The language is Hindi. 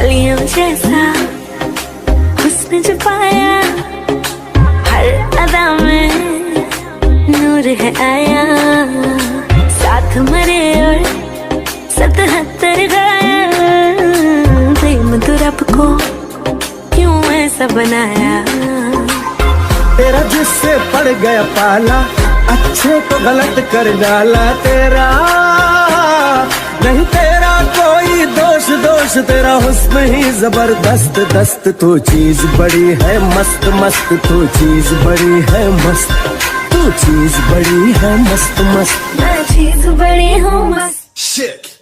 कलियों जैसा हुस्न जो पाया, हर अदा में नूर है आया। साथ मरे और 77 घायल, प्रेम तो रब को क्यों ऐसा बनाया। तेरा जिससे पड़ गया पाला, अच्छे को गलत कर डाला। तेरा नहीं तेरा कोई दोष, दोष तेरा हुस्न ही जबरदस्त दस्त। तू चीज बड़ी है मस्त मस्त, तू चीज बड़ी है मस्त, तू चीज बड़ी है मस्त मस्त। मैं चीज बड़ी हूँ मस्त। Shit.